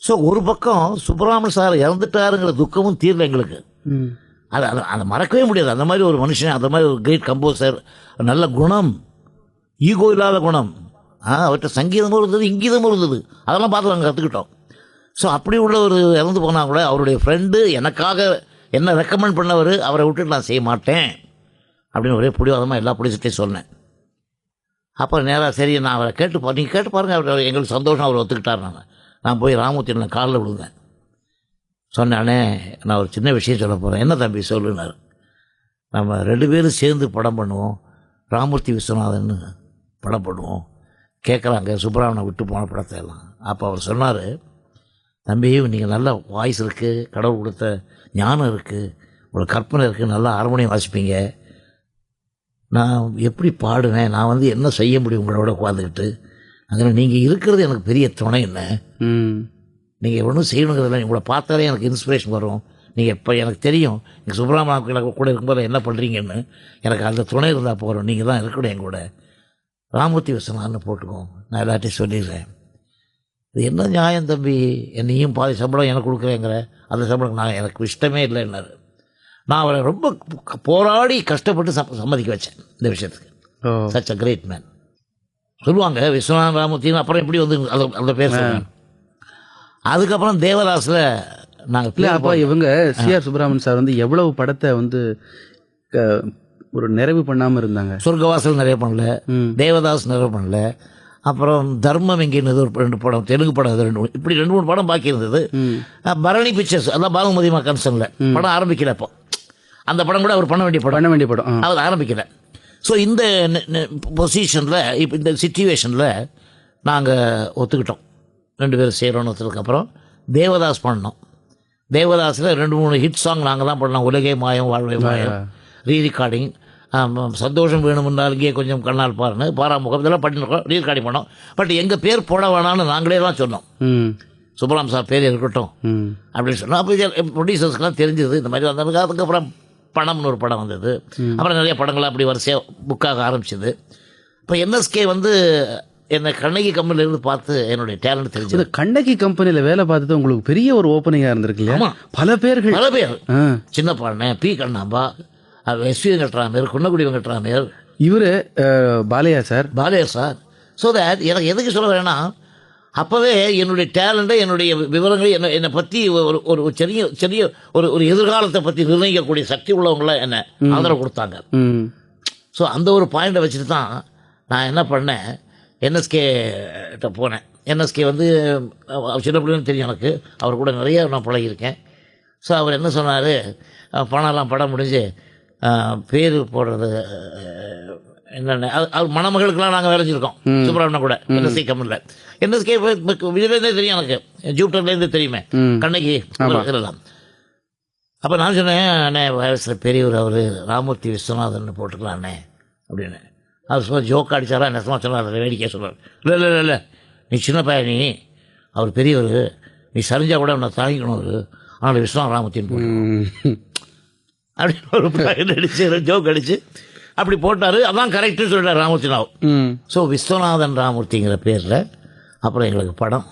So ஒரு பக்கம் Subbaraman sir இறந்துட்டாருங்கிற துக்கமும் தீரல எங்களுக்கு. அது அது அதை மறக்கவே முடியாது. அந்த மாதிரி ஒரு மனுஷன், அந்த மாதிரி ஒரு கிரேட் கம்போசர், நல்ல குணம், ஈகோ இல்லாத குணம், அவர்கிட்ட சங்கீதமும் இருந்தது, இங்கீதமும் இருந்தது. அதெல்லாம் பார்த்து நாங்கள் கற்றுக்கிட்டோம். ஸோ அப்படி உள்ள ஒரு இறந்து போனால் கூட அவருடைய ஃப்ரெண்டு எனக்காக என்ன ரெக்கமெண்ட் பண்ணவர், அவரை விட்டுட்டு நான் செய்ய மாட்டேன் அப்படின்னு ஒரே பிடிவாதமாக எல்லா புடிச்சிட்டையும் சொன்னேன். அப்புறம் நேராக சரி நான் அவரை நீங்கள் கேட்டு பாருங்கள், அவர் எங்களுக்கு சந்தோஷம், அவர் ஒத்துக்கிட்டார். நான் போய் ராமூர்த்தியில் காலில் விழுந்தேன். சொன்னானே நான் ஒரு சின்ன விஷயம் சொல்ல போகிறேன். என்ன தம்பி சொல்லுனார். நம்ம 2 பேரும் சேர்ந்து படம் பண்ணுவோம், ராமூர்த்தி விஸ்வநாதன் படம் பண்ணுவோம், கேட்குறாங்க சுப்பராமனை விட்டு போன படத்தை எல்லாம். அப்போ அவர் சொன்னார், தம்பி நீங்கள் நல்ல வாய்ஸ் இருக்குது, கடவுள் கொடுத்த ஞானம் இருக்குது, ஒரு கற்பனை இருக்குது, நல்லா ஹார்மோனியம் வாசிப்பீங்க, நான் எப்படி பாடுவேன், நான் என்ன செய்ய முடியும் உங்களோட உட்காந்துக்கிட்டு, அதனால் நீங்கள் இருக்கிறது எனக்கு பெரிய துணை. என்ன நீங்கள் ஒன்றும் செய்யணுங்கிறதில்ல, உங்களை பார்த்தாலே எனக்கு இன்ஸ்பிரேஷன் வரும். நீங்கள் இப்போ எனக்கு தெரியும் நீங்கள் சுப்பராமன் கூட இருக்கும்போது என்ன பண்ணுறீங்கன்னு, எனக்கு அந்த துணை இருந்தால் போகிறோம், நீங்கள் தான் இருக்கணும் என் கூட, ராமூர்த்தி விஸ்வநாதன் போட்டுக்கோம், நான் எல்லாத்தையும் சொல்லிடுறேன். இது என்ன நியாயம் தம்பி, என்னையும் பாதி சம்பளம் எனக்கு கொடுக்குறேங்கிற, அந்த சம்பளம் எனக்கு இஷ்டமே இல்லைன்னாரு. நான் அவரை ரொம்ப போராடி கஷ்டப்பட்டு சம்மதிக்க வச்சேன் இந்த விஷயத்துக்கு. Such a great man. சொல்லுவாங்க விஸ்வநாதன் ராமூர்த்தின்னு, அப்புறம் எப்படி அந்த பேர் சொல்லுவாங்க. அதுக்கப்புறம் தேவதாஸில் நாங்கள் அப்போ இவங்க சிஆர் சுப்பராமன் சார் எவ்வளவு படத்தை ஒரு நிறைவு பண்ணாமல் இருந்தாங்க. சொர்க்கவாசல் நிறைய பண்ணல, தேவதாஸ் நிறைய பண்ணல, அப்புறம் தர்மம் எங்கேன்னு ஒரு 2 படம், தெலுங்கு படம் 2, இப்படி 2-3 படம் பாக்கி இருந்தது. பரணி பிக்சர்ஸ், அதான் பாலுமதி கன்சர்னில் படம் ஆரம்பிக்கல. அப்போ அந்த படம் கூட அவர் பண்ண வேண்டிய படம் அவர் ஆரம்பிக்கல. ஸோ இந்த பொசிஷனில், இப்போ இந்த சிச்சுவேஷனில் நாங்கள் ஒத்துக்கிட்டோம் 2 பேரும் செய்கிறோன்னு. ஒத்துக்கிறதுக்கப்புறம் தேவதாஸ் பண்ணோம். தேவதாஸில் 2-3 ஹிட் சாங் நாங்கள் தான் பண்ணோம். உலகே மாயம் வாழ்வை மாயம், ரீரெக்கார்டிங், சந்தோஷம் வேணும்னால் இங்கே கொஞ்சம் கண்ணால் பாருன்னு, பாராமுகம், இதெல்லாம் பண்ணிருக்கோம், ரீரெக்கார்டிங் பண்ணோம். பட் எங்கள் பேர் போட வேணான்னு நாங்களே தான் சொன்னோம். சுப்பராமன் சார் பேர் இருக்கட்டும் அப்படின்னு சொன்னோம். அப்போ ப்ரொடியூசர்ஸ்க்கெலாம் தெரிஞ்சது இந்த மாதிரி வந்ததுக்கு. அதுக்கப்புறம் பணம்னு ஒரு படம் வந்தது. அப்புறம் நிறைய படங்கள் அப்படி வரிசையாக புக்காக ஆரம்பிச்சது. இப்போ என்எஸ்கே என்னை கண்ணகி கம்பெனிலேருந்து பார்த்து என்னுடைய டேலண்ட் தெரிஞ்சது. கண்ணகி கம்பெனியில் வேலை பார்த்தது உங்களுக்கு பெரிய ஒரு ஓப்பனிங்காக இருந்திருக்கு இல்லையா? பல பேர் சின்ன பாருண்ணே, பி கண்ணாம்பா, எஸ்வி வெங்கட்ராமர், குன்னக்குடி வெங்கட்ராமர், இவர் பாலையா சார். ஸோ தட் எனக்கு எதுக்கு சொல்ல வேணா, அப்போவே என்னுடைய டேலண்ட்டை, என்னுடைய விவரங்களை, என்னை பற்றி ஒரு சிறிய சிறிய ஒரு எதிர்காலத்தை பற்றி நிர்ணயிக்கக்கூடிய சக்தி உள்ளவங்களாம் என்னை ஆதரவு கொடுத்தாங்க. ஸோ அந்த ஒரு பாயிண்டை வச்சுட்டு தான் நான் என்ன பண்ணேன், என்எஸ்கேட்ட போனேன். என்எஸ்கே சின்ன பிள்ளைன்னு தெரியும் எனக்கு, அவர் கூட நிறைய நான் பழகியிருக்கேன். ஸோ அவர் என்ன சொன்னார், படம் முடிஞ்சு பேர் போடுறது என்னென்ன, அது மணமகளுக்கெல்லாம் நாங்கள் விளைஞ்சிருக்கோம் சுப்பராமன் கூட என்எஸ்கே கம்பெனியில். என்எஸ்கே இதுலேருந்தே தெரியும் எனக்கு, ஜூப்டர்லேருந்து தெரியுமே, கண்ணகி இதெல்லாம். அப்போ நான் சொன்னேன், அண்ணே வயசில் பெரியவர் அவர் ராமூர்த்தி விஸ்வநாதன் போட்டுக்கலாம் அண்ணே அப்படின்னு. அது சும்மா ஜோக் அடித்தாரா நெசமாக சொன்னார், வேடிக்கையாக சொன்னார். இல்லை நீ சின்ன பையன், நீ அவர் பெரியவர், நீ சரிஞ்சா கூட அவனை தாங்கிக்கணும் அவர், ஆனால் விஸ்வநாத ராமூர்த்தின்னு போட்டு அப்படின்னு ஒரு பையன் அடிச்சு ஜோக் அடித்து அப்படி போட்டார். அதான் கரெக்டுன்னு சொல்லிட்டார் ராமூர்த்தி நாவ். ஸோ விஸ்வநாதன் ராமூர்த்திங்கிற பேரில் அப்புறம் எங்களுக்கு படம்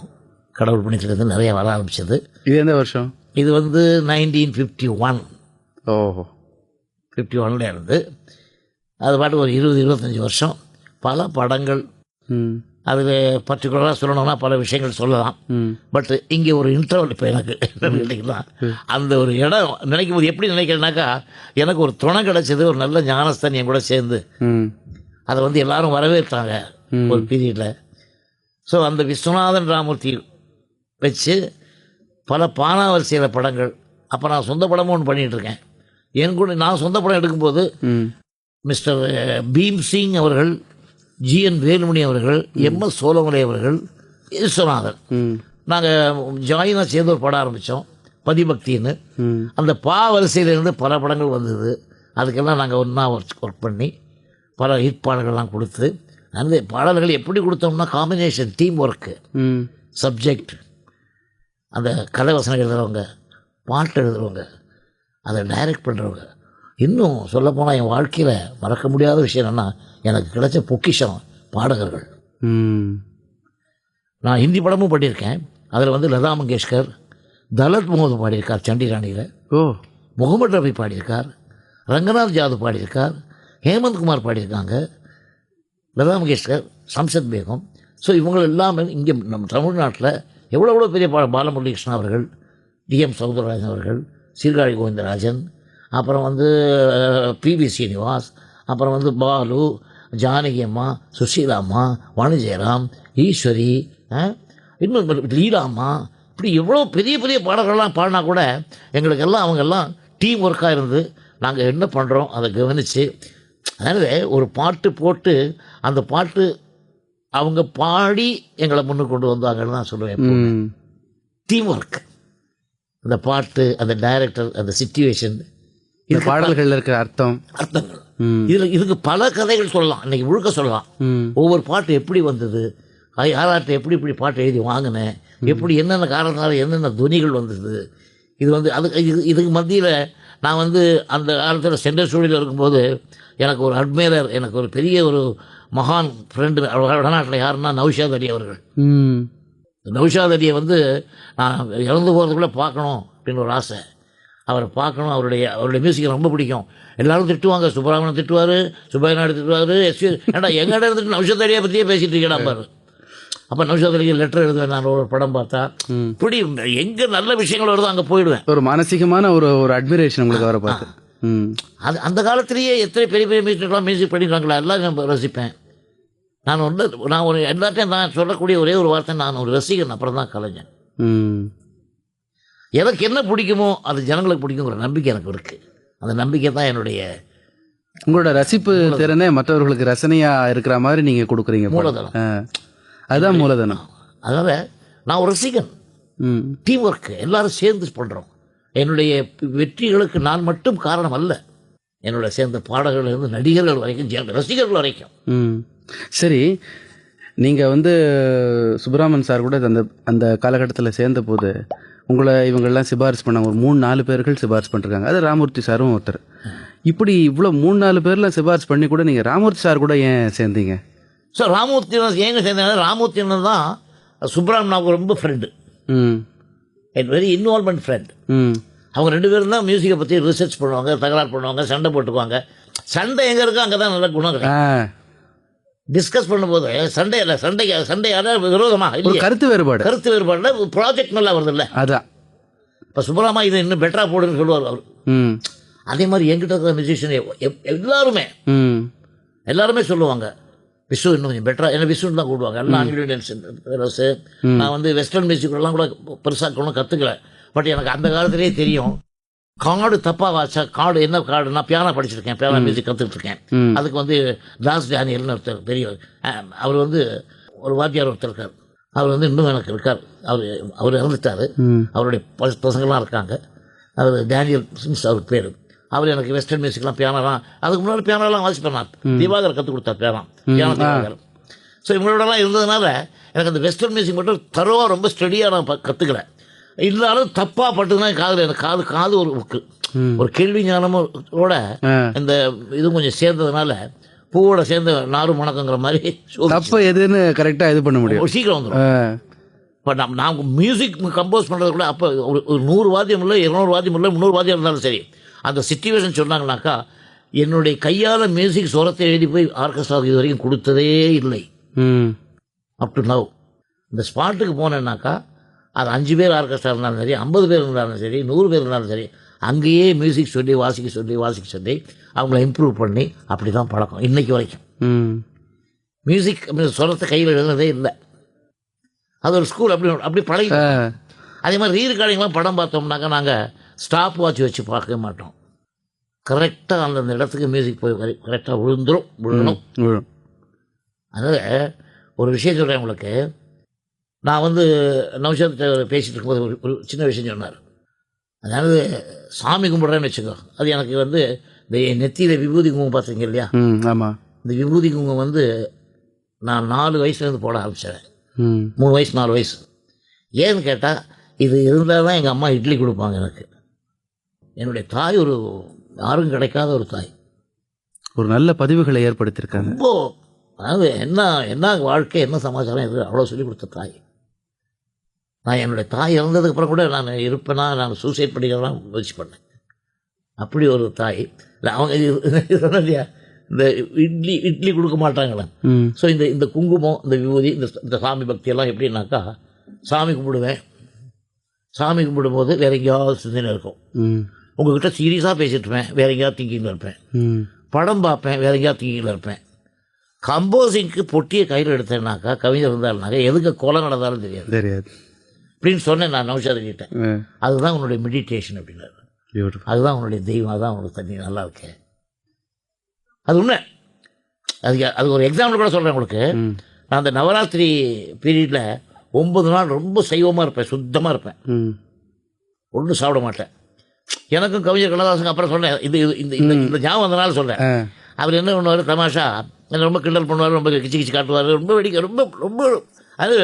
கடவுள் புண்ணியத்துலேருந்து நிறைய வர ஆரம்பிச்சது. இது எந்த வருஷம்? இது 1951. 51 இருந்து அது பாட்டு ஒரு 20-25 வருஷம் பல படங்கள். அதில் பர்டிகுலராக சொல்லணும்னா பல விஷயங்கள் சொல்லலாம். பட் இங்கே ஒரு இன்டர்வல் இப்போ எனக்கு நினைக்கலாம், அந்த ஒரு இடம் நினைக்கும் போது எப்படி நினைக்கிறேன்னாக்கா, எனக்கு ஒரு துணை கிடச்சது, ஒரு நல்ல ஞானஸ்தான் என் கூட சேர்ந்து அதை எல்லாரும் வரவேற்றாங்க ஒரு பீரியடில். ஸோ அந்த விஸ்வநாதன் ராமூர்த்தி வச்சு பல பானாவரிசையில் படங்கள். அப்போ நான் சொந்த படமும் ஒன்று பண்ணிகிட்ருக்கேன். என் கூட நான் சொந்த படம் எடுக்கும்போது மிஸ்டர் பீம்சிங் அவர்கள், ஜிஎன் வேலுமணி அவர்கள், எம்எஸ் சோழமலை அவர்கள், விஸ்வநாதன், நாங்கள் ஜாயினாக சேர்ந்து ஒரு படம் ஆரம்பித்தோம் பதிபக்தின்னு. அந்த வரிசையிலேருந்து பல படங்கள் வந்தது. அதுக்கெல்லாம் நாங்கள் ஒன்றா ஒர்க் பண்ணி பல ஹிட் பாடல்கள்லாம் கொடுத்து, அந்த பாடல்கள் எப்படி கொடுத்தோம்னா காம்பினேஷன், டீம் ஒர்க்கு, சப்ஜெக்ட், அந்த கதை வசனம் எழுதுகிறவங்க, பாட்டு எழுதுகிறவங்க, அதை டைரக்ட் பண்ணுறவங்க. இன்னும் சொல்லப்போனால் என் வாழ்க்கையில் மறக்க முடியாத விஷயம் என்னென்னா, எனக்கு கிடைச்ச பொக்கிஷம் பாடகர்கள். நான் ஹிந்தி படமும் பண்ணியிருக்கேன், அதில் வந்து லதா மங்கேஷ்கர், தலத் முகமது பாடியிருக்கார் சண்டிராணியில், ஓ, முகமது ரஃபி பாடியிருக்கார், ரங்கநாத் ஜாதவ் பாடியிருக்கார், ஹேமந்த் குமார் பாடியிருக்காங்க, லதா மங்கேஷ்கர், சம்சத் பேகம். ஸோ இவங்க எல்லாமே இங்கே நம்ம தமிழ்நாட்டில் எவ்வளோ பெரிய பாலமுரளிகிருஷ்ணன் அவர்கள், டிஎம் சௌந்தரராஜன் அவர்கள், சீர்காழி கோவிந்தராஜன், அப்புறம் வந்து பிவி ஸ்ரீனிவாஸ், அப்புறம் வந்து பாலு, ஜானகி அம்மா, சுஷீலா அம்மா, வாணி ஜெயராம், ஈஸ்வரி, இன்னும் லீலாம்மா, இப்படி எவ்வளோ பெரிய பெரிய பாடல்கள்லாம் பாடினா கூட எங்களுக்கெல்லாம் அவங்கெல்லாம் டீம் ஒர்க்காக இருந்து நாங்கள் என்ன பண்ணுறோம் அதை கவனித்து, அதனால ஒரு பாட்டு போட்டு அந்த பாட்டு அவங்க பாடி எங்களை முன்னுக்கு கொண்டு வந்தாங்கன்னு நான் சொல்லுவேன். டீம் ஒர்க், அந்த பாட்டு, அந்த டைரக்டர், அந்த சிச்சுவேஷன், இந்த பாடல்கள் இருக்கிற அர்த்தங்கள், இதுக்கு பல கதைகள் சொல்லலாம், இன்னைக்கு முழுக்க சொல்லலாம். ஒவ்வொரு பாட்டு எப்படி வந்தது, யாராட்ட எப்படி இப்படி பாட்டு எழுதி வாங்கினேன், எப்படி என்னென்ன காரணத்தால் என்னென்ன துணிகள் வந்தது, இது வந்து இதுக்கு மத்தியில் நான் வந்து அந்த காலத்தில் சென்ட்ரல் ஸ்டூடியோவில் இருக்கும்போது எனக்கு ஒரு அட்மைரர், எனக்கு ஒரு பெரிய ஒரு மகான் ஃப்ரெண்டு வடநாட்டில் யாருன்னா நௌஷாத் அலி அவர்கள். நௌஷாத் அலியை வந்து நான் இறந்து போகிறதுக்குள்ளே பார்க்கணும் அப்படின்னு ஒரு ஆசை. அவரை பார்க்கணும், அவருடைய மியூசிக் ரொம்ப பிடிக்கும். எல்லாரும் திட்டுவாங்க, சுப்பிரமணியன் திட்டுவார், சுப்பையா நாயுடு திட்டுவார், எஸ்வி ஏடா எங்கடா இருந்துட்டு நௌஷாத் அலியை பற்றியே பேசிகிட்டு இருக்கேடா பாரு. அப்போ நௌஷாத் அலிக்கு லெட்டர் எழுதுவேன், நான் ஒரு படம் பார்த்தா இப்படி எங்கே நல்ல விஷயங்கள் வருதோ அங்கே போயிடுவேன். ஒரு மானசீகமான ஒரு அட்மிரேஷன் உங்களுக்கு அவரை பார்த்து. அது அந்த காலத்திலேயே எத்தனை பெரிய பெரிய மியூசிக்லாம் மியூசிக் பண்ணியிருக்காங்களா எல்லாம் நான் ரசிப்பேன். நான் ஒரு எல்லாத்தையும் நான் சொல்லக்கூடிய ஒரே ஒரு வார்த்தை, நான் ஒரு ரசிகன், அப்புறம் தான் கலைஞன். எனக்கு என்ன பிடிக்குமோ அது ஜனங்களுக்கு பிடிக்குங்கிற நம்பிக்கை எனக்கு இருக்குது. அந்த நம்பிக்கை தான் என்னுடைய, உங்களோட ரசிப்பு திறனே மற்றவர்களுக்கு ரசனையாக இருக்கிற மாதிரி நீங்கள் கொடுக்குறீங்க, மூலதனம். அதுதான் மூலதனம். அதனால் நான் ஒரு ரசிகன், டீம் ஒர்க்கு, எல்லாரும் சேர்ந்து பண்ணுறோம். என்னுடைய வெற்றிகளுக்கு நான் மட்டும் காரணம் அல்ல, என்னோட சேர்ந்த பாடகர்கள் இருந்து நடிகர்கள் வரைக்கும், ரசிகர்கள் வரைக்கும். சரி, நீங்கள் வந்து சுப்பிரமணியன் சார் கூட அந்த காலகட்டத்தில் சேர்ந்த போது உங்களை இவங்கெல்லாம் சிபாரிசு பண்ணாங்க, ஒரு 3-4 பேர்கள் சிபாரிசு பண்ணிருக்காங்க. அது ராமூர்த்தி சாரும் ஒருத்தர். இப்படி இவ்வளோ 3-4 பேர்லாம் சிபாரிசு பண்ணி கூட நீங்கள் ராமூர்த்தி சார் கூட ஏன் சேர்ந்தீங்க? சார் ராமூர்த்தி ஏங்க சேர்ந்தேன், ராமூர்த்தி தான் சுப்பிரமணியன் ரொம்ப ஃப்ரெண்டு, வெரி இன்வால்மெண்ட் ஃப்ரெண்ட். அவங்க 2 பேரும் தான் மியூசிக்கை பற்றி ரிசர்ச் பண்ணுவாங்க, தகராறு பண்ணுவாங்க, சண்டை போட்டுக்குவாங்க. சண்டை எங்கே இருக்கோ அங்கே தான் நல்ல குணம் இருக்கு. டிஸ்கஸ் பண்ணும்போது சண்டை இல்லை, சண்டை யாராவது விரோதமா இல்லை, கருத்து வேறுபாடுல ப்ராஜெக்ட் நல்லா வருது இல்லை. அதான் இப்போ சுப்பராமா இதை இன்னும் பெட்டராக போடுன்னு சொல்லுவார் அவர். அதே மாதிரி என்கிட்ட இருக்கிற மியூசிஷியன் எல்லாருமே சொல்லுவாங்க, விஷ்ணு இன்னும் கொஞ்சம் பெட்டராக, என்ன விஷ்ணுன்னு தான் கூடுவாங்க எல்லாம். ஆங்கிலோ டான்ஸ் நான் வந்து வெஸ்டர்ன் மியூசிக்லாம் கூட பெருசாக ஒன்றும் கற்றுக்கல. பட் எனக்கு அந்த காலத்திலே தெரியும், கார்டு தப்பாக வாச்சா, கார்டு என்ன கார்டு, நான் பியானோ படிச்சிருக்கேன், பியானோ மியூசிக் கற்றுட்ருக்கேன். அதுக்கு வந்து தாஸ் டேனியல்னு ஒருத்தர் பெரியவர், அவர் வந்து ஒரு வாத்தியார் ஒருத்தர் இருக்கார், அவர் வந்து இன்னும் எனக்கு இருக்கார். அவர் இறந்துட்டார், அவருடைய பசங்கள்லாம் இருக்காங்க. அவர் டேனியல் சிங்ஸ் அவர் பேர். அவர் எனக்கு வெஸ்டர்ன் மியூசிக்லாம் பியானோலாம், அதுக்கு முன்னாடி பியானோலாம் வாசிப்பேன் நான். திவாகர் கற்றுக் கொடுத்தார் பியானோ திவாகர். ஸோ இவங்களோடலாம் இருந்ததுனால எனக்கு அந்த வெஸ்டர்ன் மியூசிக் மட்டும் தரோவாக ரொம்ப ஸ்டடியாக நான் கற்றுக்கல. இருந்தாலும் தப்பாக பட்டுதான் காதில், எனக்கு காது ஒரு கேள்வி ஞானமோட இந்த இது கொஞ்சம் சேர்ந்ததுனால பூவோட சேர்ந்த நாரும் வணக்கங்கிற மாதிரி தப்பு எதுன்னு கரெக்டாக இது பண்ண முடியும், சீக்கிரம் வந்துடும். இப்போ நான் மியூசிக் கம்போஸ் பண்ணுறதுக்குள்ள அப்போ ஒரு 100 வாத்தியம் இல்லை, 200 வாத்தியம் இல்லை, 300 வாத்தியம் இருந்தாலும் சரி, அந்த சிச்சுவேஷன் சொன்னாங்கனாக்கா என்னுடைய கையால் மியூசிக் சுரத்தை எழுதி போய் ஆர்கெஸ்ட்ராவுக்கு இது வரைக்கும் கொடுத்ததே இல்லை. அப் டு நவ் இந்த ஸ்பாட்டுக்கு போனேன்னாக்கா அது 5 பேர் ஆர்கெஸ்ட்ரா இருந்தாலும் சரி, 50 பேர் இருந்தாலும் சரி, 100 பேர் இருந்தாலும் சரி, அங்கேயே மியூசிக் சொல்லி வாசிக்க சொல்லி அவங்கள இம்ப்ரூவ் பண்ணி அப்படி தான் பழக்கம் இன்றைக்கி வரைக்கும். மியூசிக் சொரத்தை கையில் எழுதுனதே இல்லை, அது ஒரு ஸ்கூல் அப்படி பழகி. அதே மாதிரி ரீரெக்கார்டிங்லாம் படம் பார்த்தோம்னாக்கா நாங்கள் ஸ்டாப் வாட்ச் வச்சு பார்க்கவே மாட்டோம். கரெக்டாக அந்தந்த இடத்துக்கு மியூசிக் போய் கரெக்டாக விழணும். அதனால் ஒரு விஷயம் சொல்கிறேன் உங்களுக்கு. நான் வந்து நௌஷாத் பேசிகிட்டு இருக்கும்போது ஒரு சின்ன விஷயம் சொன்னார். அதாவது சாமி கும்பிட்றேன்னு வச்சுக்கோ, அது எனக்கு வந்து இந்த நெத்தியில் விபூதி குங்குமம் பார்த்தீங்க இல்லையா? ஆமாம். இந்த விபூதி குங்குமம் வந்து நான் 4 வயசுலேருந்து போட ஆரம்பித்தேன். 3 வயசு 4 வயசு. ஏன்னு கேட்டால் இது இருந்தால் தான் எங்கள் அம்மா இட்லி கொடுப்பாங்க எனக்கு. என்னுடைய தாய் ஒரு யாரும் கிடைக்காத ஒரு தாய், ஒரு நல்ல பதிவுகளை ஏற்படுத்தியிருக்காங்க. ரொம்ப அதாவது என்ன வாழ்க்கை, என்ன சமாச்சாரம், இது அவ்வளோ சொல்லிக் கொடுத்த தாய். நான் என்னுடைய தாய் இறந்ததுக்கப்புறம் கூட நான் இருப்பேனா, நான் சூசைட் பண்ணிக்கலாம் முயற்சி பண்ணேன். அப்படி ஒரு தாய். இல்லை அவங்க சொன்ன இல்லையா, இந்த இட்லி கொடுக்க மாட்டாங்களே. ஸோ இந்த குங்குமம், இந்த விபூதி, இந்த சாமி பக்தியெல்லாம் எப்படின்னாக்கா, சாமி கும்பிடுவேன். சாமி கும்பிடும்போது வேற எங்கேயாவது சிந்தனை இருக்கும். உங்ககிட்ட சீரியஸாக பேசிட்டு இருப்பேன், வேற எங்கேயாவது திங்கிங்கில் இருப்பேன். படம் பார்ப்பேன், வேற எங்கேயாவது திங்கிங்கில் இருப்பேன். கம்போசிங்க்கு பொட்டியை கையில் எடுத்தேன்னாக்கா, கவிஞர் இருந்தாருனாக்கா எதுக்கு கொலை நடந்தாலும் தெரியாது அப்படின்னு சொன்னேன் நான் நௌஷாத் கிட்ட. அதுதான் உன்னுடைய மெடிடேஷன் அப்படின்னாரு. அதுதான் உன்னுடைய தெய்வம், அதுதான் உன்னோட தண்ணி நல்லா இருக்கேன். அது உண்மை. அது ஒரு எக்ஸாம்பிள் கூட சொல்கிறேன் உங்களுக்கு. நான் அந்த நவராத்திரி பீரியடில் 9 நாள் ரொம்ப சைவமாக இருப்பேன், சுத்தமாக இருப்பேன், ஒன்றும் சாப்பிட மாட்டேன். எனக்கும் கவிஞர் கண்ணதாசன் அப்புறம் சொன்னேன், இந்த ஞாபகம் அந்த நாள் சொல்கிறேன். அவர் என்ன பண்ணுவார், தமாஷா என்னை ரொம்ப கிண்டல் பண்ணுவார், ரொம்ப கிச்சு கிச்சு காட்டுவார், ரொம்ப வெடிக்க, ரொம்ப ரொம்ப அது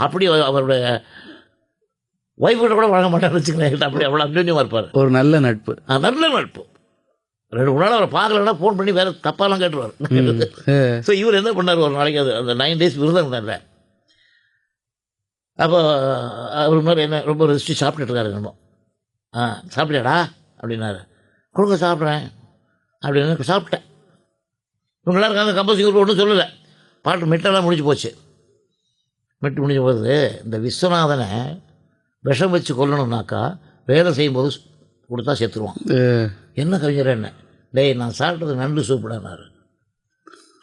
அப்படி அவருடைய ஒய்ஃப்கிட்ட கூட வழங்க மாட்டான்னு வச்சுக்கிறேன். அப்படி அவ்வளோ அன்யோன்யமாக இருப்பார். ஒரு நல்ல நட்பு. நல்ல நட்பு. 2 நாள் அவரை பார்க்கலன்னா ஃபோன் பண்ணி வேறு தப்பாலாம் கேட்டுருவார். ஸோ இவர் என்ன பண்ணார், ஒரு நாளைக்கு அந்த 9 days விரதம் இருந்தார்ல, அப்போ அவர் மாதிரி என்ன ரொம்ப ரெசிஸ்டி சாப்பிட்டுட்டு இருக்காரு. என்னமோ சாப்பிட்டியாடா அப்படின்னாரு. கொடுங்க சாப்பிட்றேன் அப்படின்னு சாப்பிட்டேன். இவங்களாம் இருக்காங்க, கம்போசிங் ஒன்றும் சொல்லலை, பாட்டு மெட்டெல்லாம் முடிஞ்சு போச்சு. மெட்டு முடிஞ்ச போது இந்த விஸ்வநாதனை விஷம் வச்சு கொல்லணும்னாக்கா வேலை செய்யும்போது கொடுத்தா செத்துருவான். என்ன கவிஞர் என்ன, டேய் நான் சாப்பிட்டது நண்டு சூப்புடானாரு.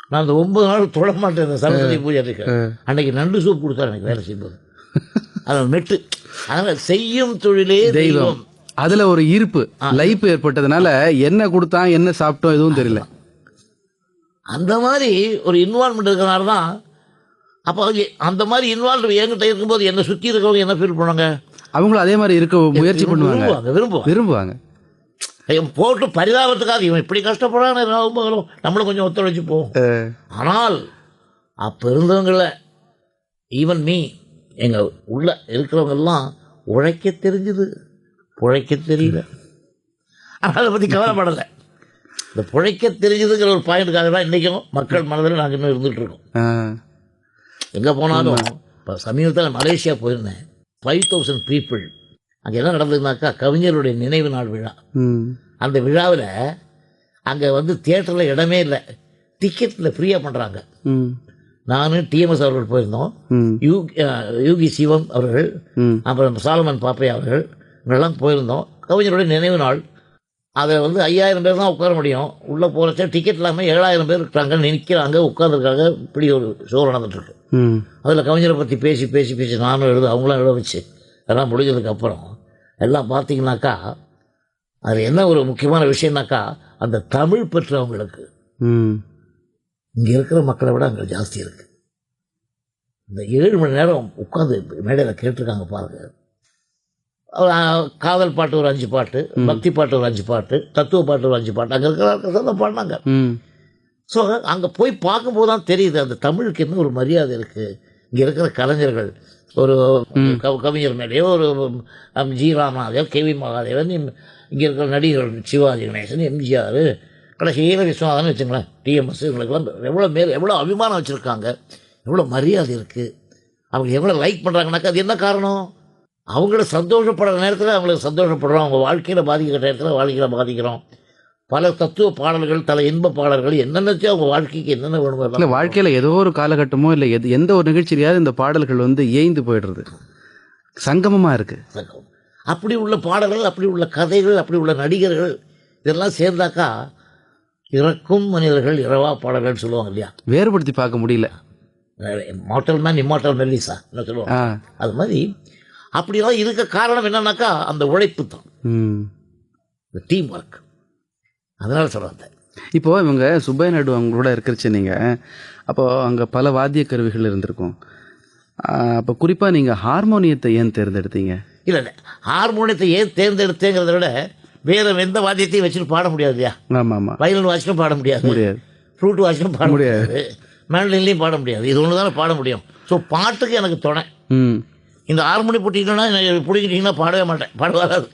நான் அந்த 9 நாள் தொட மாட்டேன் இந்த சரஸ்வதி பூஜை இருக்கேன். அன்னைக்கு நண்டு சூப் கொடுத்தாரு எனக்கு வேலை செய்யும்போது. அது மெட்டு. அதனால் செய்யும் தொழிலே தெய்வம். அதுல ஒரு ஈர்ப்பு லைஃப் ஏற்பட்டதுனால என்ன கொடுத்தா என்ன சாப்பிட்டோம் எதுவும் தெரியல. அந்த மாதிரி ஒரு இன்வால்மெண்ட் இருக்கிறனால தான். அப்போ அந்த மாதிரி இன்வால்வ் என்கிட்ட இருக்கும்போது என்னை சுற்றி இருக்கிறவங்க என்ன ஃபீல் பண்ணுவாங்க, அவங்களும் அதே மாதிரி இருக்க முயற்சி பண்ணுவாங்க, விரும்புவாங்க. போட்டு பரிதாபத்துக்காக இவன் இப்படி கஷ்டப்படுறான்னு நம்மளும் கொஞ்சம் ஒத்துழைச்சி போவோம். ஆனால் அப்போ இருந்தவங்கள ஈவன் மீ எங்கள் உள்ள இருக்கிறவங்கெல்லாம் உழைக்க தெரிஞ்சுது, பிழைக்க தெரியல. ஆனால் அதை பற்றி கவலைப்படலை. இந்த பிழைக்க தெரிஞ்சதுங்கிற ஒரு பாயிண்ட்டுக்காக தான் இன்றைக்கும் மக்கள் மனதில் நாங்கள் இன்னும் இருந்துகிட்டு இருக்கோம். எங்கே போனாலும் இப்போ சமீபத்தில் மலேசியா போயிருந்தேன். 5000 பீப்புள். அங்கே என்ன நடந்ததுனாக்கா, கவிஞருடைய நினைவு நாள் விழா. அந்த விழாவில் அங்கே வந்து தியேட்டரில் இடமே இல்லை, டிக்கெட்டில் ஃப்ரீயாக பண்ணுறாங்க. நான் டிஎம்எஸ் அவர்கள் போயிருந்தோம், யூகி சிவம் அவர்கள், அப்புறம் சாலமன் பாப்பையா அவர்கள், இவங்கெல்லாம் போயிருந்தோம். கவிஞருடைய நினைவு நாள். அதை வந்து 5000 பேர் தான் உட்கார முடியும். உள்ளே போகிறச்ச டிக்கெட் இல்லாமல் 7000 பேர் இருக்காங்க, நிற்கிறாங்க, உட்காந்துருக்காங்க. இப்படி ஒரு ஷோ நடந்துட்டுருக்கு. அதில் கவிஞரை பற்றி பேசி பேசி பேசி நானும் அவங்களாம் எழுத வச்சு எல்லாம் முடிஞ்சதுக்கப்புறம் எல்லாம் பார்த்தீங்கன்னாக்கா, அது என்ன ஒரு முக்கியமான விஷயம்னாக்கா, அந்த தமிழ் பெற்றவங்களுக்கு இங்கே இருக்கிற மக்களை விட அங்கே ஜாஸ்தி இருக்குது. இந்த 7 மணி நேரம் உட்காந்து மேடையில் கேட்டிருக்காங்க பாருங்க. காதல் பாட்டு ஒரு 5 பாட்டு, பக்தி பாட்டு ஒரு 5 பாட்டு, தத்துவ பாட்டு ஒரு 5 பாட்டு, அங்கே இருக்கிற பாடினாங்க. ஸோ அங்கே போய் பார்க்கும்போது தான் தெரியுது அந்த தமிழுக்கு என்ன ஒரு மரியாதை இருக்குது. இங்கே இருக்கிற கலைஞர்கள், ஒரு கவிஞர் மேலேயோ, ஒரு ஜி ராமநாதையோ, கேவி மகாதேவன், இங்கே இருக்கிற நடிகர்கள் சிவாஜி கணேசன், எம்ஜிஆர், கடைசியில் விஸ்வநாதன் வச்சுங்களேன், டிஎம்எஸ், இவங்களுக்கெல்லாம் எவ்வளோ அபிமானம் வச்சுருக்காங்க, எவ்வளோ மரியாதை இருக்குது. அவங்க எவ்வளோ லைக் பண்ணுறாங்கனாக்கா அது என்ன காரணம், அவங்கள சந்தோஷப்படுற நேரத்தில் அவங்களுக்கு சந்தோஷப்படுறோம், அவங்க வாழ்க்கையில் பாதிக்கிற நேரத்தில் வாழ்க்கையில் பாதிக்கிறோம். பல தத்துவ பாடல்கள், பல இன்ப பாடல்கள், என்னென்னச்சோ அவங்க வாழ்க்கைக்கு என்னென்ன வேணுமோ இல்லை, வாழ்க்கையில் ஏதோ ஒரு காலகட்டமோ இல்லை எந்த ஒரு நிகழ்ச்சியிலையாவது இந்த பாடல்கள் வந்து ஏய்ந்து போயிடுறது, சங்கமமாக இருக்குது. அப்படி உள்ள பாடல்கள், அப்படி உள்ள கதைகள், அப்படி உள்ள நடிகர்கள் இதெல்லாம் சேர்ந்தாக்கா இறக்கும் மனிதர்கள் இரவா பாடல்கள் சொல்லுவாங்க இல்லையா, வேறுபடுத்தி பார்க்க முடியல. மாட்டல் மேன் இம்மாட்டல் மெல்லிசா என்ன சொல்லுவாங்க, அது மாதிரி அப்படிலாம் இருக்க காரணம் என்னன்னாக்கா அந்த உழைப்பு தான், டீம் ஒர்க். அதனால சொல்லுவாங்க. இப்போது இவங்க சுப்பையா நாயுடு அவங்களோட இருக்கிறச்சு நீங்கள், அப்போது அங்கே பல வாத்திய கருவிகள் இருந்திருக்கும். அப்போ குறிப்பாக நீங்கள் ஹார்மோனியத்தை ஏன் தேர்ந்தெடுத்தீங்க? இல்லை இல்லை, ஹார்மோனியத்தை ஏன் தேர்ந்தெடுத்தேங்கிறத விட வேறு எந்த வாத்தியத்தையும் வச்சுட்டு பாட முடியாது இல்லையா. ஆமாம் ஆமாம். வயலின் வாசிக்கும் பாட முடியாது, ஃப்ளூட் வாசிக்கும் பாட முடியாது, மேண்டலின்லையும் பாட முடியாது. இது ஒன்று தானே பாட முடியும். ஸோ பாட்டுக்கு எனக்கு துணை. இந்த ஹார்மோனி போட்டிங்கன்னா பிடிக்கிட்டிங்கன்னா பாடவே மாட்டேன், பாட வராது.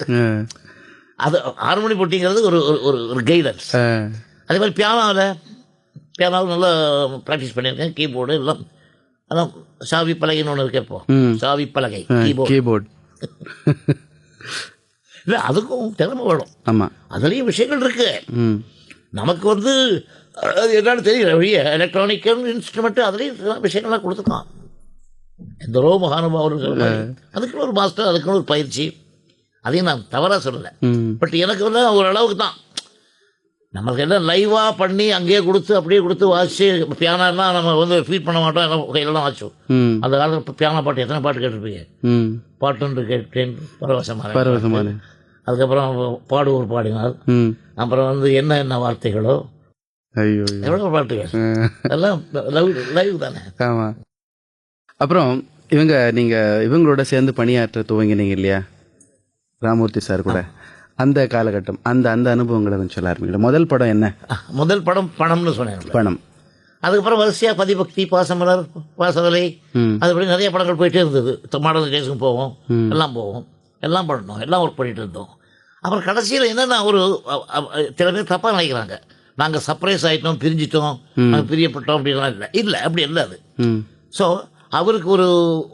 அது ஹார்மோனி போட்டிங்கிறது ஒரு ஒரு கைடன்ஸ். அதே மாதிரி பியானோவில் நல்லா ப்ராக்டிஸ் பண்ணியிருக்கேன், கீபோர்டு எல்லாம் அதான் சாவி பலகைன்னு ஒன்று இருக்கு. இப்போ சாவி பலகை கீபோர்ட் இல்லை, அதுக்கும் திறமை வேணும். ஆமாம், அதுலேயும் விஷயங்கள் இருக்கு. நமக்கு வந்து அது என்னன்னு தெரியல வழிய எலக்ட்ரானிக்கல் இன்ஸ்ட்ருமெண்ட்டு அதுலேயும் சில விஷயங்கள்லாம் கொடுத்துருக்கான். எந்தரோ மகானுபாவர்கள் அதுக்குன்னு ஒரு மாஸ்டர், அதுக்குன்னு ஒரு பயிற்சி. அதையும் நான் தவறாக சொல்லலை. பட் எனக்கு வந்து ஓரளவுக்கு தான் நம்மளுக்கு எல்லாம் லைவாக பண்ணி அங்கேயே கொடுத்து அப்படியே கொடுத்து வாசிச்சு. பியானோலாம் நம்ம வந்து ஃபீட் பண்ண மாட்டோம், எல்லாம் கையிலலாம் வாசிச்சோம். அந்த காலத்தில் இப்போ பியானோ பாட்டு எத்தனை பாட்டு கேட்டிருப்பீங்க? பாட்டுன்னு கேட்டேன், பரவசமான. அதுக்கப்புறம் பாடுவோர் பாடினார். அப்புறம் வந்து என்ன என்ன வார்த்தைகளோ, ஐயோ எவ்வளோ பாட்டுகள், எல்லாம் லைவ் தானே. ஆமாம். அப்புறம் இவங்களோட சேர்ந்து பணியாற்ற துவங்கினீங்க இல்லையா ராமூர்த்தி சார் கூட, அந்த காலகட்டம், அந்த அந்த அனுபவங்களை கொஞ்சம் சொல்ல ஆரம்பிக்கல. முதல் படம் என்ன? முதல் படம் பணம்னு சொன்னேன். பணம். அதுக்கப்புறம் வரிசையாக பதிபக்தி, பாசமலர், பாசவலை, அதுபடி நிறைய படங்கள் போயிட்டே இருந்தது. மாடல் டேஸுக்கும் போவோம், எல்லாம் பண்ணோம், எல்லாம் ஒர்க் பண்ணிட்டு இருந்தோம். அப்புறம் கடைசியில் என்னென்னா ஒரு சில பேர் தப்பாக நினைக்கிறாங்க, நாங்கள் சர்ப்ரைஸ் ஆகிட்டோம், பிரிஞ்சிட்டோம், நாங்கள் பிரியப்பட்டோம் அப்படின்லாம் இல்லை. இல்லை, அப்படி இல்லை அது. ஸோ அவருக்கு ஒரு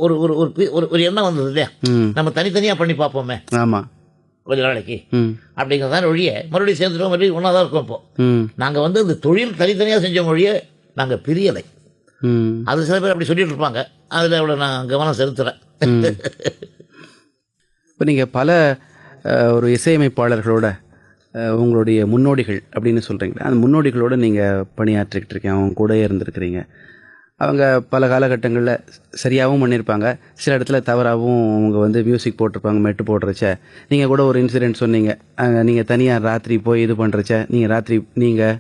ஒரு ஒரு ஒரு எண்ணம் வந்தது இல்லையா, நம்ம தனித்தனியாக பண்ணி பார்ப்போமே. ஆமாம், கொஞ்ச நாளைக்கு அப்படிங்கிறதான் ஒழிய மறுபடியும் சேர்ந்துட்டோம், மறுபடியும் ஒன்றா தான் இருக்கோம். இப்போ நாங்கள் வந்து இந்த தொழில் தனித்தனியாக செஞ்ச மொழியை நாங்கள் பிரியலை. அது சில பேர் அப்படி சொல்லிட்டு இருப்பாங்க, அதில் அவ்வளோ நான் கவனம் செலுத்துகிறேன். இப்போ நீங்கள் பல ஒரு இசையமைப்பாளர்களோட உங்களுடைய முன்னோடிகள் அப்படின்னு சொல்கிறீங்களா, அந்த முன்னோடிகளோடு நீங்கள் பணியாற்றிக்கிட்டு இருக்கீங்க, அவங்க கூடயே இருந்திருக்கிறீங்க. அவங்க பல காலகட்டங்களில் சரியாகவும் பண்ணியிருப்பாங்க, சில இடத்துல தவறாகவும் அவங்க வந்து மியூசிக் போட்டிருப்பாங்க. மெட்டு போடுறச்ச நீங்கள் கூட ஒரு இன்சிடெண்ட் சொன்னீங்க, நீங்கள் தனியாக ராத்திரி போய் இது பண்ணுறச்ச, நீங்கள்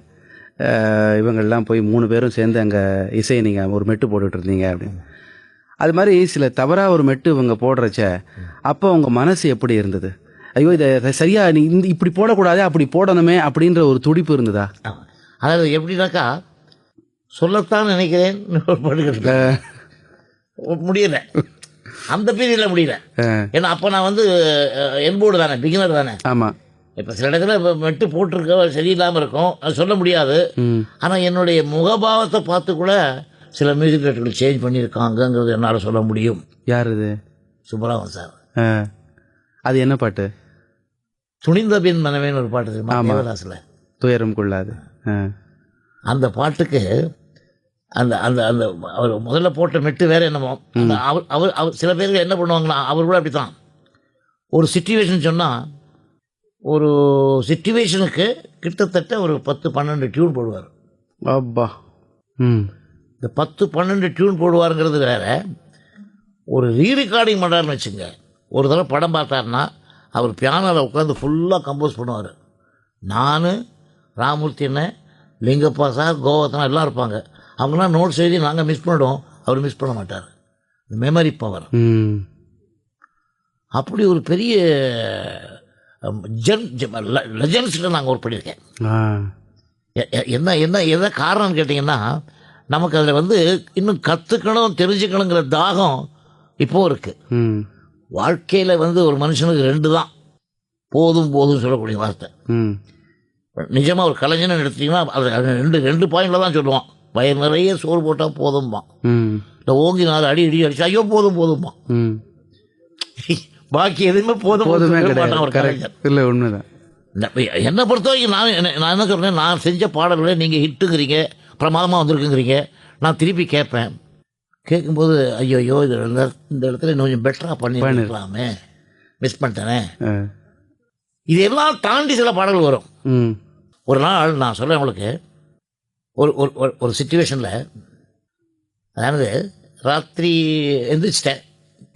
இவங்கள்லாம் போய் 3 பேரும் சேர்ந்து அங்கே இசையை நீங்கள் ஒரு மெட்டு போட்டுட்ருந்தீங்க அப்படின்னு. அது மாதிரி சில தவறாக ஒரு மெட்டு இவங்க போடுறச்ச அப்போ உங்கள் மனசு எப்படி இருந்தது? ஐயோ இதை சரியாக நீ இப்படி போடக்கூடாது, அப்படி போடணுமே அப்படின்ற ஒரு துடிப்பு இருந்ததா? அதாவது எப்படின்னாக்கா, சொல்லத்தான் நினைக்கிறேன், முடியல, அந்த பீரியடில் முடியல. ஏன்னா அப்போ நான் வந்து என்போர்டு தானே, பிகினர் தானே. ஆமாம். இப்போ சில இடத்துல மெட்டு போட்டிருக்க சரியில்லாமல் இருக்கும், அது சொல்ல முடியாது. ஆனால் என்னுடைய முகபாவத்தை பார்த்து கூட சில மியூசிக் டைரக்டர்கள் சேஞ்ச் பண்ணியிருக்காங்கங்கிறது என்னால் சொல்ல முடியும். யார் இது? சுப்பராமன் சார். அது என்ன பாட்டு? துணிந்த பின் மனவேன்னு ஒரு பாட்டு தெரியுமா, தேவதாஸில், துயரம் கொள்ளாது. அந்த பாட்டுக்கு அந்த அந்த அந்த அவர் முதல்ல போட்ட மெட்டு வேறு என்னமோ. அவர் சில பேருக்கு என்ன பண்ணுவாங்கன்னா, அவர் கூட அப்படி தான். ஒரு சிச்சுவேஷன் சொன்னால், ஒரு சிச்சுவேஷனுக்கு கிட்டத்தட்ட ஒரு 10-12 டியூன் போடுவார். அப்பா. இந்த 10-12 டியூன் போடுவாருங்கிறது வேற. ஒரு ரீரெக்கார்டிங் பண்ணுறாருன்னு வச்சுங்க, ஒரு தடவை படம் பார்த்தாருன்னா அவர் பியானோவில் உட்காந்து ஃபுல்லாக கம்போஸ் பண்ணுவார். நான், ராமூர்த்தி அண்ணன், லிங்கப்பா சார், கோவத்தனா எல்லாம் இருப்பாங்க. அவங்களாம் நோட்ஸ் எழுதி நாங்கள் மிஸ் பண்ணிடுவோம், அவர் மிஸ் பண்ண மாட்டார். Memory power. அப்படி ஒரு பெரிய லெஜண்ட்ஸில் நாங்கள் ஒர்க் பண்ணியிருக்கேன். என்ன காரணம்னு கேட்டிங்கன்னா, நமக்கு அதில் வந்து இன்னும் கற்றுக்கணும், தெரிஞ்சுக்கணுங்கிற தாகம் இப்போது இருக்குது. வாழ்க்கையில் வந்து ஒரு மனுஷனுக்கு 2 தான் போதும் சொல்லக்கூடிய வார்த்தை. நிஜமாக ஒரு கலைஞனை எடுத்தீங்கன்னா அது ரெண்டு பாயிண்டில் தான் சொல்லுவான். வயிறு நிறைய சோறு போட்டால் போதும்பான், இல்லை ஓங்கி 4 அடி அடிச்சு ஐயோ போதும்பான். பாக்கி எதுவுமே போதுமே மாட்டான் ஒரு கலைஞர். இல்லை, உண்மைதான். என்னை பொறுத்த வரைக்கும் நான் என்ன சொல்கிறேன், நான் செஞ்ச பாடல்களை நீங்கள் ஹிட்டுங்கிறீங்க, பிரமாதமாக வந்திருக்குங்கிறீங்க, நான் திருப்பி கேட்பேன். கேட்கும்போது ஐயோ இந்த இடத்துல இன்னும் கொஞ்சம் பெட்டராக பண்ணிருக்கலாமே, மிஸ் பண்ணிட்டேனே. இதெல்லாம் தாண்டி சில பாடல்கள் வரும். ஒரு நாள் நான் சொல்கிறேன் உங்களுக்கு, ஒரு சிச்சுவேஷனில், அதாவது ராத்திரி எந்திரிச்சிட்டேன்,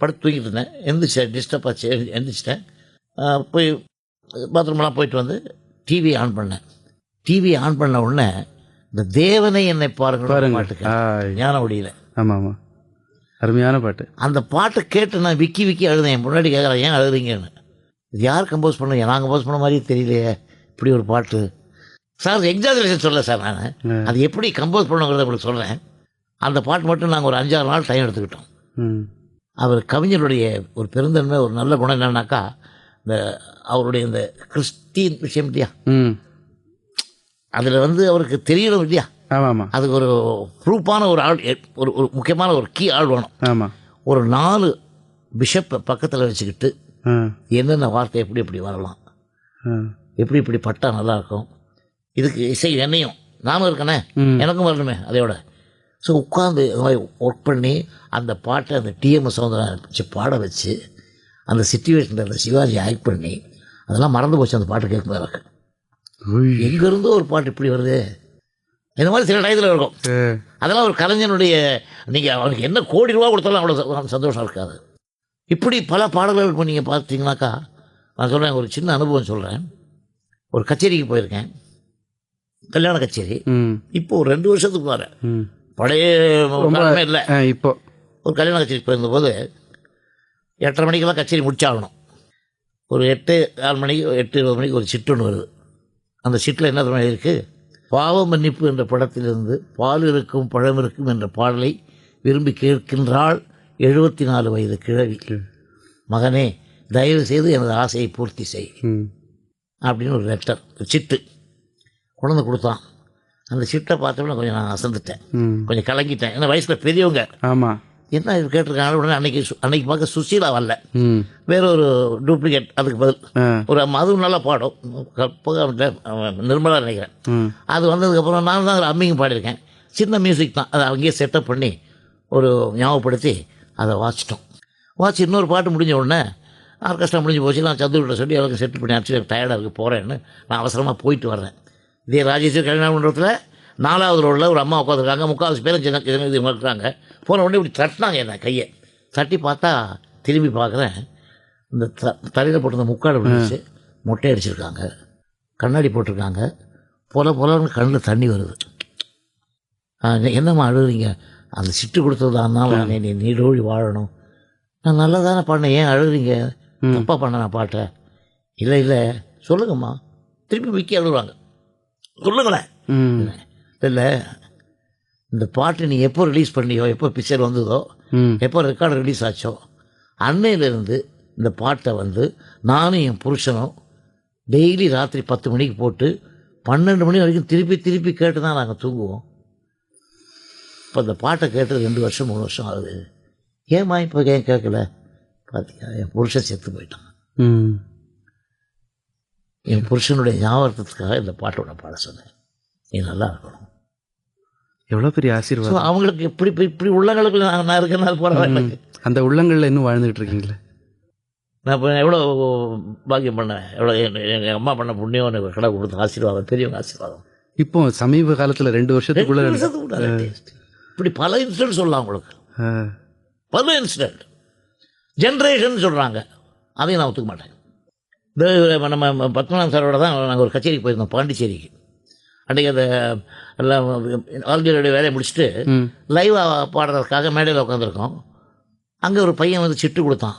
படுத்து தூங்கிட்டு இருந்தேன், எந்திரிச்சிட்டேன், டிஸ்டர்ப் ஆச்சு, எந்திரிச்சிட்டேன். போய் பாத்ரூம்லாம் போயிட்டு வந்து டிவி ஆன் பண்ணேன். டிவி ஆன் பண்ண உடனே இந்த தேவனை என்னை பாருங்க பாட்டுக்கு ஞான ஒடியில். ஆமாம் ஆமாம், அருமையான பாட்டு. அந்த பாட்டை கேட்டு நான் விக்கி அழுதேன். என் முன்னாடி கேட்குறேன், ஏன் அழுதுறீங்கன்னு. இது யார் கம்போஸ் பண்ண? நான் கம்போஸ் பண்ண மாதிரியே தெரியலையே இப்படி ஒரு பாட்டு. சார் எக்ஸாஜரேஷன் சொல்ல சார், நான் அது எப்படி கம்போஸ் பண்ணுங்கிறத உங்களுக்கு சொல்கிறேன். அந்த பாட்டு மட்டும் நாங்கள் ஒரு 5-6 நாள் டைம் எடுத்துக்கிட்டோம். அவர் கவிஞருடைய ஒரு பெருந்தன்மை, ஒரு நல்ல குணம் என்னன்னாக்கா, இந்த அவருடைய இந்த கிறிஸ்டின் விஷயம் இல்லையா, அதில் வந்து அவருக்கு தெரியணும் இல்லையா, ஆமாம் ஆமாம் அதுக்கு ஒரு ப்ரூஃபான ஒரு ஆள், ஒரு முக்கியமான ஒரு கீ ஆள் வேணும். ஆமாம். ஒரு 4 பிஷப்பை பக்கத்தில் வச்சுக்கிட்டு ஆ என்னென்ன வார்த்தை எப்படி எப்படி வரலாம், ஆ எப்படி இப்படி பட்டா நல்லாயிருக்கும், இதுக்கு இசை என்னையும் நானும் இருக்கனே எனக்கும் வரணுமே அதையோட. ஸோ உட்காந்து ஒர்க் பண்ணி அந்த பாட்டை அந்த டிஎம்எஸ் சௌந்தரராஜன் வச்சு பாட வச்சு அந்த சிச்சுவேஷனில் அந்த சிவாஜி ஆக்ட் பண்ணி அதெல்லாம் மறந்து போச்சு அந்த பாட்டு கேட்கும்போது எனக்கு. எங்கேருந்தோ ஒரு பாட்டு இப்படி வருது, இந்த மாதிரி சில டயத்தில் இருக்கும். அதெல்லாம் ஒரு கலைஞனுடைய, நீங்கள் அவனுக்கு என்ன கோடி ரூபா கொடுத்தாலும் அவ்வளோ சந்தோஷம் இருக்காது. இப்படி பல பாடல்கள் இப்போ நீங்கள் பார்த்தீங்கன்னாக்கா, நான் சொல்கிறேன் ஒரு சின்ன அனுபவம் சொல்கிறேன். ஒரு கச்சேரிக்கு போயிருக்கேன், கல்யாண கச்சேரி. இப்போ ஒரு 2 வருஷத்துக்கு வர பழைய காலமே இல்லை. இப்போ ஒரு கல்யாண கச்சேரி போயிருந்தபோது 8:30 மணிக்கெல்லாம் கச்சேரி முடிச்சாகணும். ஒரு 8:15 மணிக்கு 8:20 மணிக்கு ஒரு சிட்டு ஒன்று வருது. அந்த சிட்டில் என்ன தவிர இருக்குது, பாவ மன்னிப்பு என்ற படத்திலிருந்து பால் இருக்கும் பழம் இருக்கும் என்ற பாடலை விரும்பி கேட்கின்றாள் 74 வயது கிழவி. மகனே தயவு செய்து எனது ஆசையை பூர்த்தி செய் அப்படின்னு ஒரு லெட்டர், ஒரு சிட்டு கொண்டு கொடுத்தான். அந்த சிட்டை பார்த்தோம்னா கொஞ்சம் நான் அசந்துட்டேன், கொஞ்சம் கலங்கிட்டேன். ஏன்னா வயசில் பெரியவங்க. ஆமாம். என்ன இது கேட்டிருக்காங்க. உடனே அன்னைக்கு பார்க்க சுசீலா வரல, வேற ஒரு டூப்ளிகேட் அதுக்கு பதில் ஒரு அதுவும் நல்லா பாடும், நிர்மலா நினைக்கிறேன். அது வந்ததுக்கப்புறம் நான் தான் அம்மிங்க பாடியிருக்கேன். சின்ன மியூசிக் தான், அதை அங்கேயே செட்டப் பண்ணி ஒரு ஞாபகப்படுத்தி அதை வாசிட்டோம். வாட்சி இன்னொரு பாட்டு முடிஞ்ச உடனே ஆர்கெஸ்ட்ரா முடிஞ்சு போச்சு. நான் சந்துருக்கிட்ட சொல்லி அவருக்கு செட்டில் பண்ணி ஆச்சு, டயர்டாக இருக்குது போகிறேன்னு நான் அவசரமாக போயிட்டு வர்றேன். இதே ராஜேஸ்வரி கல்யாண மண்டபத்தில் 4வது ரோடில் ஒரு அம்மா உட்காந்துருக்காங்க, 3/4 பேரும் இது இருக்கிறாங்க. போன உடனே இப்படி தட்டினாங்க என்ன கையை தட்டி. பார்த்தா திரும்பி பார்க்குறேன், இந்த தலையில் போட்டு இந்த முக்காடு விழுந்துச்சு, மொட்டை அடிச்சிருக்காங்க, கண்ணாடி போட்டிருக்காங்க, பொலன்னு கண்ணில் தண்ணி வருது. என்னம்மா அழுகுறீங்க? அந்த சிட்டு கொடுத்ததுனால நீ நீடோழி வாழணும். நான் நல்லா தானே பாடினேன், ஏன் அழுகுறீங்க? தப்பாக பண்ண நான் பாட்டை? இல்லை சொல்லுங்கம்மா. திருப்பி விக்கி அழுகுறாங்க. சொல்லுங்களேன். இல்லை இந்த பாட்டு நீ எப்போ ரிலீஸ் பண்ணியோ, எப்போ பிக்சர் வந்ததோ, எப்போ ரெக்கார்டு ரிலீஸ் ஆச்சோ, அன்னையிலேருந்து இந்த பாட்டை நானும் என் புருஷனும் டெய்லி ராத்திரி 10 மணிக்கு போட்டு 12 மணி வரைக்கும் திருப்பி கேட்டு தான் நாங்கள் தூங்குவோம். இப்போ இந்த பாட்டை கேட்டது 2 வருஷம் 3 வருஷம் ஆகுது. ஏம்மா இப்போ ஏன் கேட்கல? பார்த்தீங்க, என் புருஷன் செத்து போயிட்டான். என் புருஷனுடைய ஞாபகத்துக்காக இந்த பாட்டோட பாட சொன்னேன். நீ நல்லா இருக்கணும். எவ்வளோ பெரிய ஆசீர்வாதம். அவங்களுக்கு இப்படி உள்ளங்களுக்கு நான் இருக்கிறனால போகிறேன். எனக்கு அந்த உள்ளங்களில் இன்னும் வாழ்ந்துகிட்டு இருக்கீங்களே. நான் இப்போ எவ்வளோ பாக்கியம் பண்ணேன், எவ்வளோ எங்கள் அம்மா பண்ண புண்ணியம் எனக்கு கடை கொடுத்த ஆசீர்வாதம், பெரியவங்க ஆசீர்வாதம். இப்போ சமீப காலத்தில் 2 வருஷத்துக்குள்ள இப்படி பல இன்சிடென்ட் சொல்லலாம் உங்களுக்கு. பல இன்சிடென்ட் ஜென்ரேஷன் சொல்கிறாங்க, அதையும் நான் ஒத்துக்க மாட்டேன். நம்ம பத்மநாபன் சாரோட தான் நாங்கள் ஒரு கச்சேரிக்கு போயிருந்தோம், பாண்டிச்சேரிக்கு. அன்றைக்கி அந்த எல்லாம் ஆல்கியோடைய வேலையை முடிச்சுட்டு லைவாக பாடுறதுக்காக மேடையில் உட்காந்துருக்கோம். அங்கே ஒரு பையன் சிட்டு கொடுத்தான்.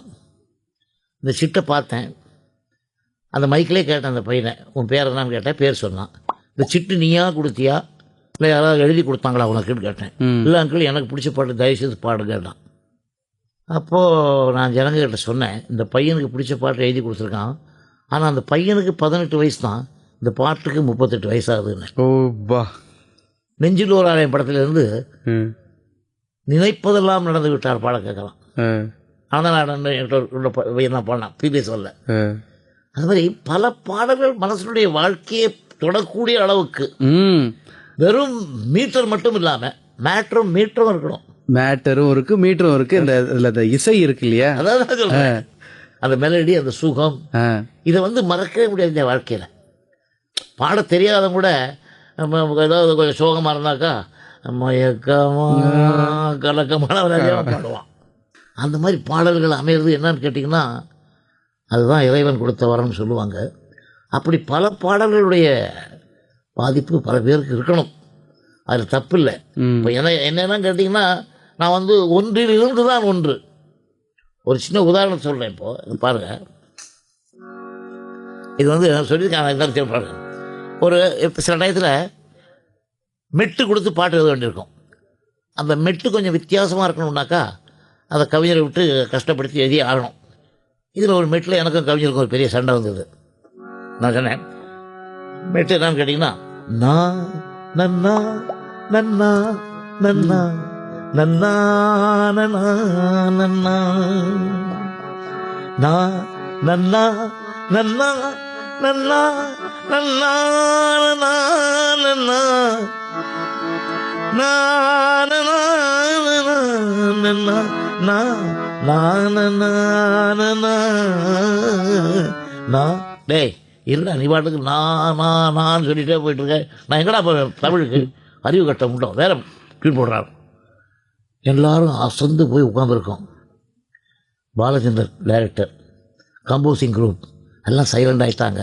இந்த சிட்டை பார்த்தேன், அந்த மைக்கிலே கேட்டேன் அந்த பையனை, உன் பேர் என்னான்னு கேட்டேன். பேர் சொன்னான். இந்த சிட்டு நீயா கொடுத்தியா இல்லை யாராவது எழுதி கொடுத்தாங்களா உனக்குன்னு கேட்டேன். இல்லை அங்கிள் எனக்கு பிடிச்ச பாட்டு தயவுசெய்து பாடு கேட்டான். அப்போது நான் ஜனங்கிட்ட சொன்னேன், இந்த பையனுக்கு பிடிச்ச பாட்டு எழுதி கொடுத்துருக்கான், ஆனால் அந்த பையனுக்கு 18 வயசு தான், இந்த பாட்டுக்கு 38 வயசாகுதுன்னு. ஓ, நெஞ்சில் ஒரு ஆலயம் படத்திலிருந்து நினைப்பதெல்லாம் நடந்து விட்டார் பாட கேட்கலாம். ஆனால் நான் பாடினேன், பிபிஎஸ் வரல. அது மாதிரி பல பாடல்கள் மனசனுடைய வாழ்க்கையை தொடக்கூடிய அளவுக்கு வெறும் மீட்டர் மட்டும் இல்லாமல் மேட்டரும் மீட்டரும் இருக்கணும். மேட்டரும் இருக்கு, மீட்டரும் இருக்கு. இந்த இசை இருக்கு இல்லையா, அதாவது அந்த மெலடி, அந்த சுகம், இதை மறக்கவே முடியாது இந்த வாழ்க்கையில். பாட தெரியாதவங்க கூட ஏதாவது கொஞ்சம் சோகமாக இருந்தாக்கா மயக்கமாக கலக்கமான பாடுவான். அந்த மாதிரி பாடல்கள் அமையிறது என்னன்னு கேட்டிங்கன்னா, அதுதான் இறைவன் கொடுத்த வரம்னு சொல்லுவாங்க. அப்படி பல பாடல்களுடைய பாதிப்பு பல பேருக்கு இருக்கணும், அதில் தப்பு இல்லை. இப்போ என்னென்னு கேட்டிங்கன்னா, நான் ஒன்றில் இருந்து தான் ஒன்று. ஒரு சின்ன உதாரணம் சொல்கிறேன். இப்போது பாருங்கள், இது சொல்லியிருக்காங்க பாருங்க. ஒரு சில டயத்தில் மெட்டு கொடுத்து பாட்டு எழுத வேண்டியிருக்கும். அந்த மெட்டு கொஞ்சம் வித்தியாசமாக இருக்கணும்னாக்கா அதை கவிஞரை விட்டு கஷ்டப்படுத்தி எழுதி ஆகணும். இதில் ஒரு மெட்டில் எனக்கும் கவிஞருக்கும் ஒரு பெரிய சண்டை வந்தது. நான் சொன்னேன், மெட்டு என்னன்னு கேட்டிங்கன்னா, நான் நன்னா நன்னா நன்னா நன்னா நன்னா நன்னா நா நன்னா நன்னா நன்னா நன்னா நன்னா நன்னா நா நன்னா நன்னா நா நா நன்னா நன்னா நா. டேய் இல்லை, நீ பாட்டுக்கு நான் சொல்லிட்டே போயிட்டு இருக்கேன். நான் எங்கடா போவேன் தமிழுக்கு? அறிவு கட்ட முட்டோம் வேற டியூன் போடுறாரு. எல்லாரும் அசந்து போய் உட்காந்துருக்கோம். பாலச்சந்தர் டைரக்டர், கம்போசிங் குரூப் எல்லாம் சைலண்ட் ஆகிட்டாங்க.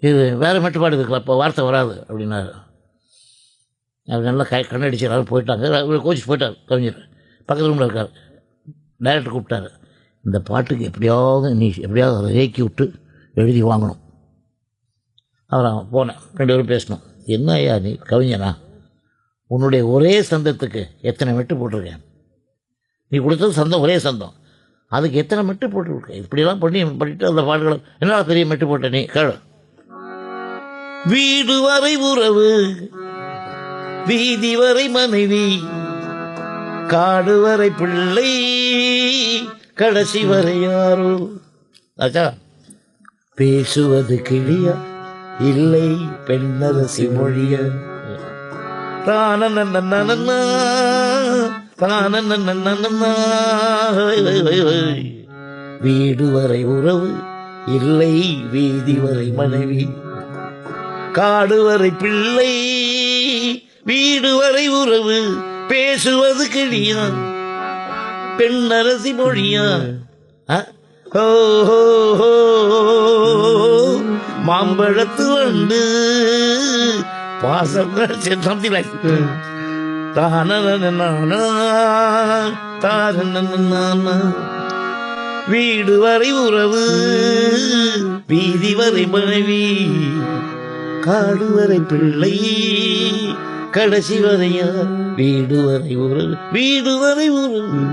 இது வேறு மெட்டுப்பாடு இருக்குல்ல, இப்போ வார்த்தை வராது அப்படின்னாரு. அது நல்லா கண்ணடிச்சு எல்லாரும் போயிட்டாங்க. கோச்சிட்டு போயிட்டார் கவிஞர். பக்கத்து ரூமில் இருக்கார். டைரக்டர் கூப்பிட்டாரு, இந்த பாட்டுக்கு எப்படியாவது அதை ஏக்கி விட்டு எழுதி வாங்கணும். அவரை போனேன், 2 பேரும் பேசணும். என்ன ஐயா நீ கவிஞனா? உன்னுடைய ஒரே சந்தத்துக்கு எத்தனை மெட்டு போட்டிருக்கேன்? நீ கொடுத்தது சந்தம், ஒரே சந்தம், அதுக்கு எத்தனை மெட்டு போட்டுருக்கேன்? இப்படியெல்லாம் பண்ணிட்டு அந்த பாட்டுகளை என்ன பெரிய மெட்டு போட்ட நீ கேளு. வீடு வரை உறவு, வீதி வரை மனைவி, காடு வரை பிள்ளை, கடைசி வரை யாரோ. ஆச்சா, பேசுவது கிளியா இல்லை பெண்ணரசி மொழிய. வீடு வரை உறவு இல்லை, வீதி வரை மனைவி, காடு வரை பிள்ளை, வீடு வரை உறவு, பேசுவது கிளியா பெண்ணரசி மொழியா. மாம்பழத்து வண்டு பாசம் சம்திங் லைக் வீடு வரை உறவு, வீதி வரை மனைவி, காடு வரை பிள்ளை, கடைசி வரையா, வீடு வரை உறவு, வீடு வரை உறவு.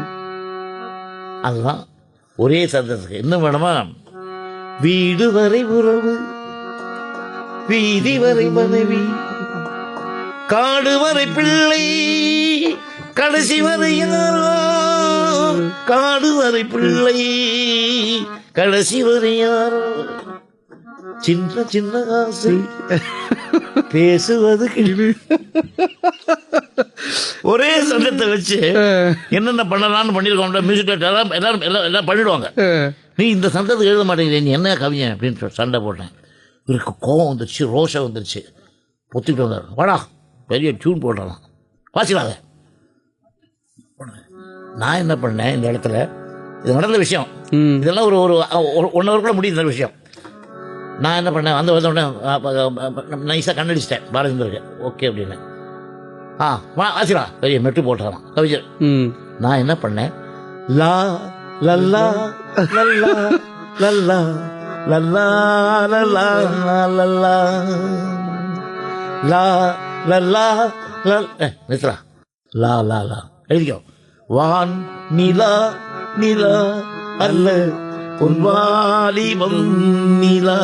அதுதான் ஒரே சந்தத்துக்கு. இன்னும் வேணுமா? வீடு வரை உறவு, வீதி வரை மனைவி, காடு வரை பிள்ளை, கடைசி வரை யாரோ, காடு வரை பிள்ளை, கடைசி வரை யாரோ, சின்ன சின்ன ஆசை, பேசுவது கிளி. ஒரே சந்தத்தை வச்சு என்னென்ன பண்ணலாம்னு பண்ணிருக்கோம். மியூசிக் எல்லாம் பண்ணிடுவாங்க. நீ இந்த சந்தத்துக்கு எழுத மாட்டேங்கிறீ, நீ என்ன கவிஞன் அப்படின்னு சண்டை போட்டேன். இவருக்கு கோபம் வந்துருச்சு, ரோஷம் வந்துருச்சு. பொத்திட்டு வந்தார், வாடா பெரிய டியூன் போடலாம், வாசிக்கலாத. நான் என்ன பண்ணேன், இந்த இடத்துல இது நடந்த விஷயம், இதெல்லாம் ஒரு 1 hour கூட முடியும் இந்த விஷயம். நான் என்ன பண்ணேன், வந்த உடனே நைஸாக கண்ணடிச்சிட்டேன் பாலச்சந்தருக்கு. ஓகே அப்படின்னு. வாசிக்கலாம், பெரிய மெட்டு போட்டாராம் கவிஞர். நான் என்ன பண்ணேன், லா லல்லா லல்லா லல்லா லல்லா லல்லா லல்லா லா லல்லா நித்ரா லா லா லா எழுதிக்கோ. வான் நிலா நிலா அல்ல பொன்வாலிபம் நிலா